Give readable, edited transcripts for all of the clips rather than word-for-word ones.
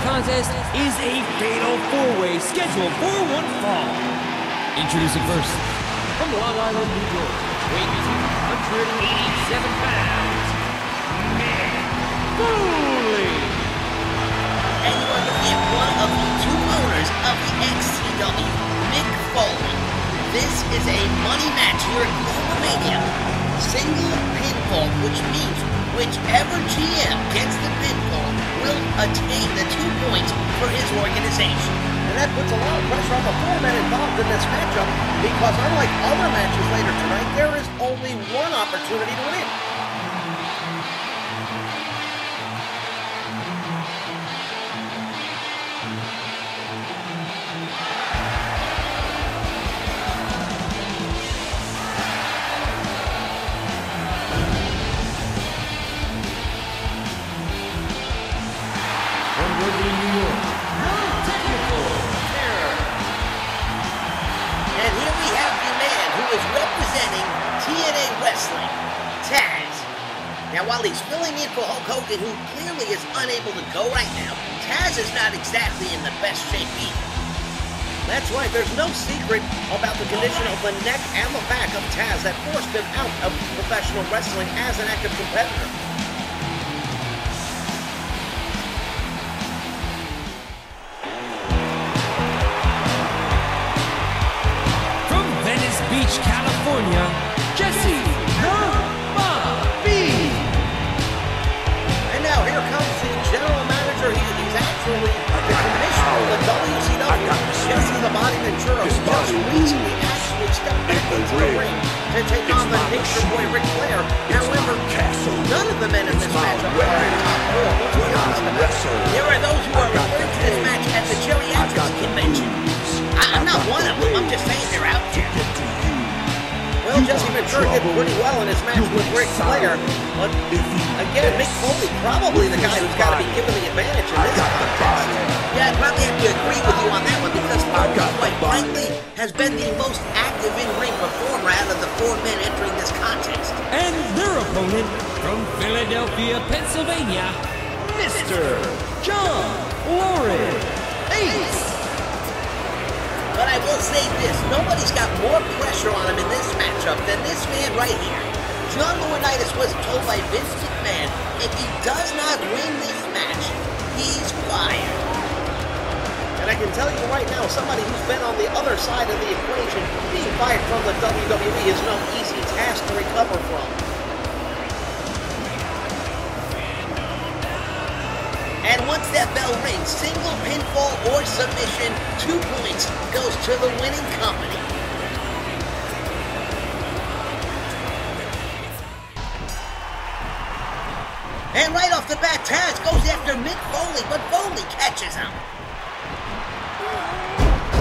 contest is a fatal four-way scheduled for one fall. Introducing first, from Long Island, New York, weighing 287 pounds, Mick Foley. And you are looking at one of the two owners of the XTW, Mick Foley. This is a money match here at Globalmania. Single pinfall, which means whichever GM gets the pinfall will attain the 2 points for his organization. And that puts a lot of pressure on the four men involved in this matchup because unlike other matches later tonight, there is only one opportunity to win. Now, while he's filling in for Hulk Hogan, who clearly is unable to go right now, Taz is not exactly in the best shape either. That's right, there's no secret about the condition of the neck and the back of Taz that forced him out of professional wrestling as an active competitor. From Venice Beach, California, Jesse the Now here comes the general manager. He's actually the commissioner of the WCW, Jesse the Body Ventura, who just recently actually stepped back into the ring to take on the Nature Boy Ric Flair. However, none of the men in this matchup are in top four. There are those who are referring to this match as the Geriatrics Convention. I'm not one of them. I'm just saying they're out there. Well, Jesse Ventura did pretty well in his match with Ric Flair, but again, Mick Foley probably the guy who's got to be given the advantage in this contest. Yeah, I'd probably have to agree with you on that one because Foley, quite frankly, has been the most active in-ring performer out of the four men entering this contest. And their opponent from Philadelphia, Pennsylvania, Mr. John Lauren Ace. But I will say this, nobody's got more pressure on him in this matchup than this man right here. John Laurinaitis was told by Vince McMahon, if he does not win this match, he's fired. And I can tell you right now, somebody who's been on the other side of the equation, being fired from the WWE is no easy task to recover from. And once that bell rings, single pinfall or submission, 2 points goes to the winning company. And right off the bat, Taz goes after Mick Foley, but Foley catches him.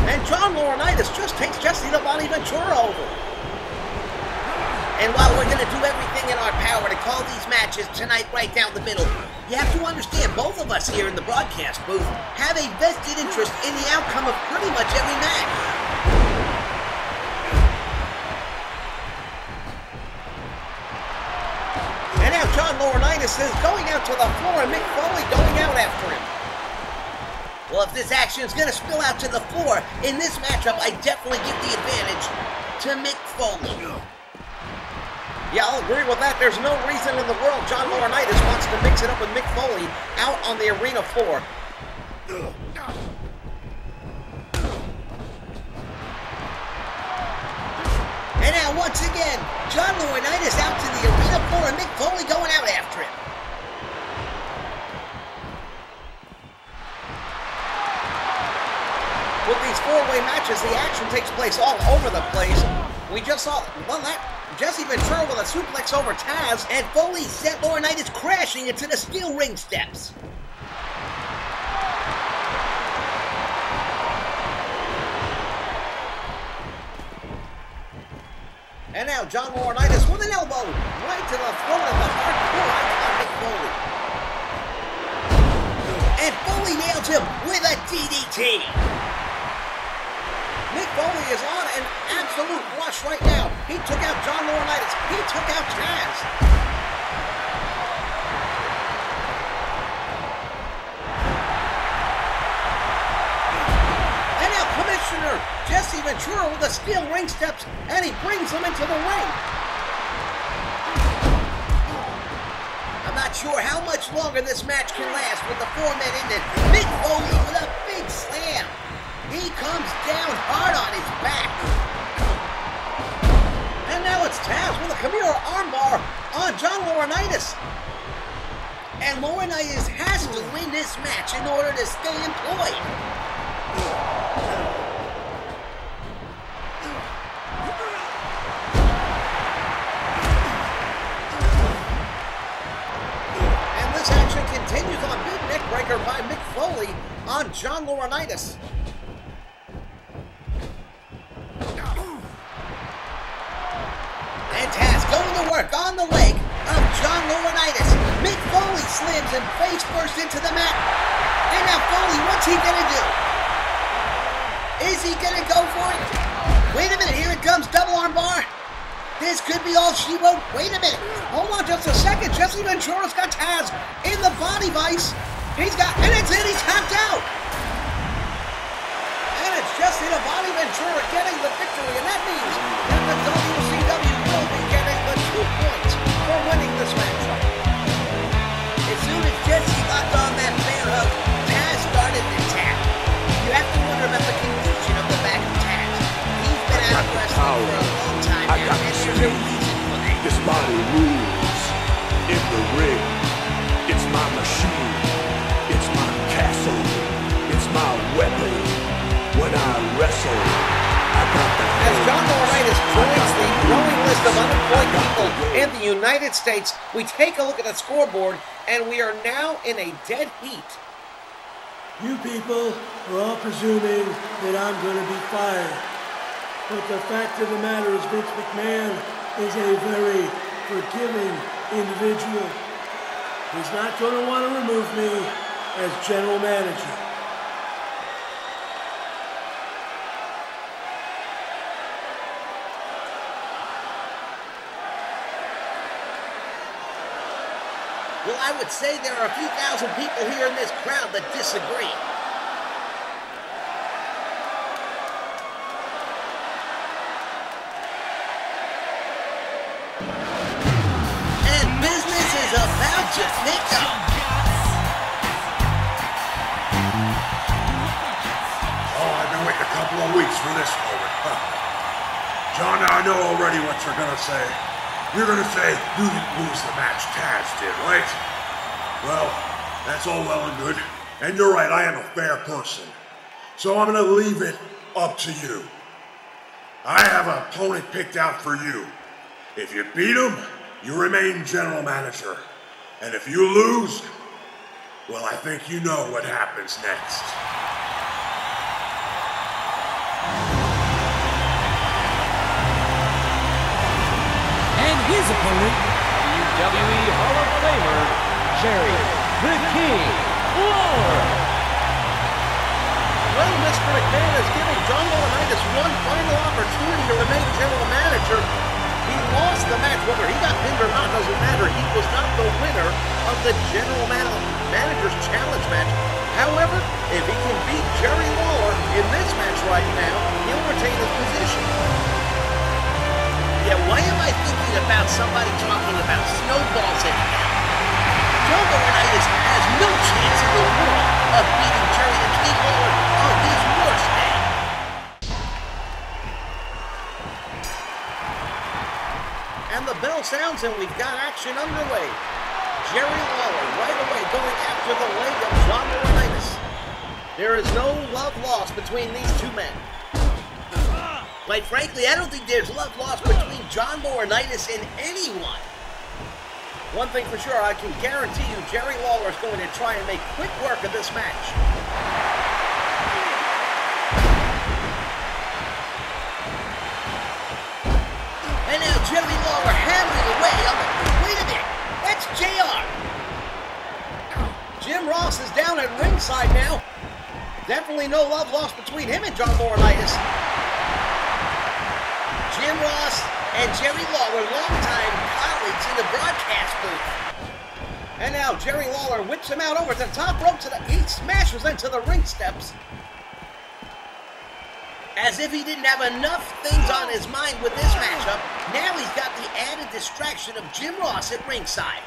And John Laurinaitis just takes Jesse the Body Ventura over. And while we're going to do everything in our power to call these matches tonight right down the middle, you have to understand both of us here in the broadcast booth have a vested interest in the outcome of pretty much every match. And now John Laurinaitis is going out to the floor and Mick Foley going out after him. Well, if this action is going to spill out to the floor, in this matchup, I definitely give the advantage to Mick Foley. Yeah, I'll agree with that. There's no reason in the world John Laurinaitis wants to mix it up with Mick Foley out on the arena floor. And now, once again, John Laurinaitis out to the arena floor and Mick Foley going out after him. With these four-way matches, the action takes place all over the place. We just saw, well, that Jesse Ventura with a suplex over Taz. And Foley sent Laurinaitis crashing into the steel ring steps. And now John Laurinaitis with an elbow right to the throat of the hardcore icon Mick Foley. And Foley nails him with a DDT. Mick Foley is on an absolute rush right now. He took out John Laurinaitis. He took out Taz. winner, Jesse Ventura, with the steel ring steps, and he brings him into the ring. I'm not sure how much longer this match can last with the 4-men ended. Mick Foley with a big slam. He comes down hard on his back. And now it's Taz with a Kimura armbar on John Laurinaitis. And Laurinaitis has to win this match in order to stay employed. And this action continues on a big neck breaker by Mick Foley on John Laurinaitis. And Taz going to work on the leg of John Laurinaitis. Mick Foley slams him face first into the mat. And now Foley, what's he gonna do? Is he gonna go for it? Wait a minute, here it comes, double arm bar. This could be all she wrote. Wait a minute, hold on just a second. Jesse Ventura's got Taz in the body vice. And it's in, he's tapped out. And it's Jesse the Body Ventura getting the victory, and that means that the WCW will be getting the 2 points for winning this match. As soon as Jesse got on that bear hug, Taz started to tap. You have to wonder about the condition of the back of Taz. He's been out of wrestling for a long time now, and there's a reason for that. This body moves in the ring. It's my machine. It's my castle. It's my weapon. When I wrestle, I got the As John Laurinaitis joins the growing list of unemployed people in the United States, we take a look at the scoreboard, and we are now in a dead heat. You people are all presuming that I'm going to be fired. But the fact of the matter is Vince McMahon is a very forgiving individual. He's not going to want to remove me as general manager. Well, I would say there are a few thousand people here in this crowd that disagree. And business is about to pick up. Oh, I've been waiting a couple of weeks for this moment. John, I know already what you're gonna say. You're gonna say you didn't lose the match, Taz did, right? Well, that's all well and good. And you're right, I am a fair person. So I'm gonna leave it up to you. I have an opponent picked out for you. If you beat him, you remain general manager. And if you lose, well, I think you know what happens next. His opponent, WWE Hall of Famer, Jerry the King Lawler. Well, Mr. McMahon is giving John Laurinaitis one final opportunity to remain general manager. He lost the match. Whether he got pinned or not doesn't matter. He was not the winner of the general manager's challenge match. However, if he can beat Jerry Lawler in this match right now, he'll retain his position. Yeah, why am I thinking about somebody talking about snowballs in hell? John Laurinaitis has no chance in the world of beating Jerry the King Lawler on his worst day. And the bell sounds and we've got action underway. Jerry Lawler right away going after the leg of John Laurinaitis. There is no love lost between these two men. Quite frankly, I don't think there's love lost between John Laurinaitis and anyone. One thing for sure, I can guarantee you Jerry Lawler is going to try and make quick work of this match. And now Jerry Lawler hammering away on the... Wait a minute, that's JR. Jim Ross is down at ringside now. Definitely no love lost between him and John Laurinaitis. Jim Ross and Jerry Lawler, longtime colleagues in the broadcast booth. And now Jerry Lawler whips him out over the top rope he smashes into the ring steps. As if he didn't have enough things on his mind with this matchup, now he's got the added distraction of Jim Ross at ringside.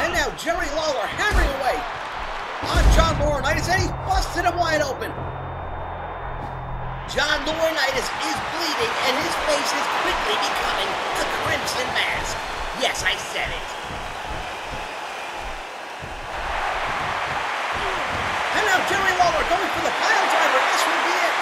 And now Jerry Lawler hammering away on John Laurinaitis, and he's busted him wide open. John Laurinaitis is bleeding, and his face is quickly becoming a crimson mask. Yes, I said it. And now Jerry Lawler going for the pile driver. This will be it.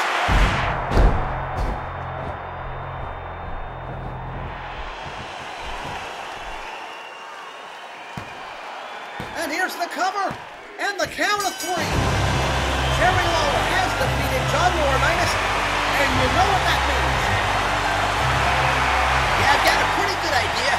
And here's the cover. And the count of 3. Jerry Lawler has defeated John Laurinaitis. And you know what that means. Yeah, I've got a pretty good idea.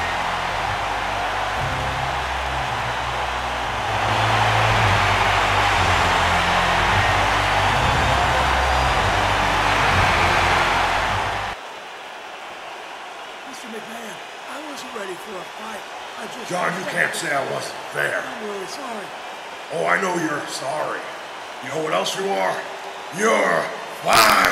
Mr. McMahon, I wasn't ready for a fight. John, you can't say I wasn't there. I'm really sorry. Oh, I know you're sorry. You know what else you are? You're fired!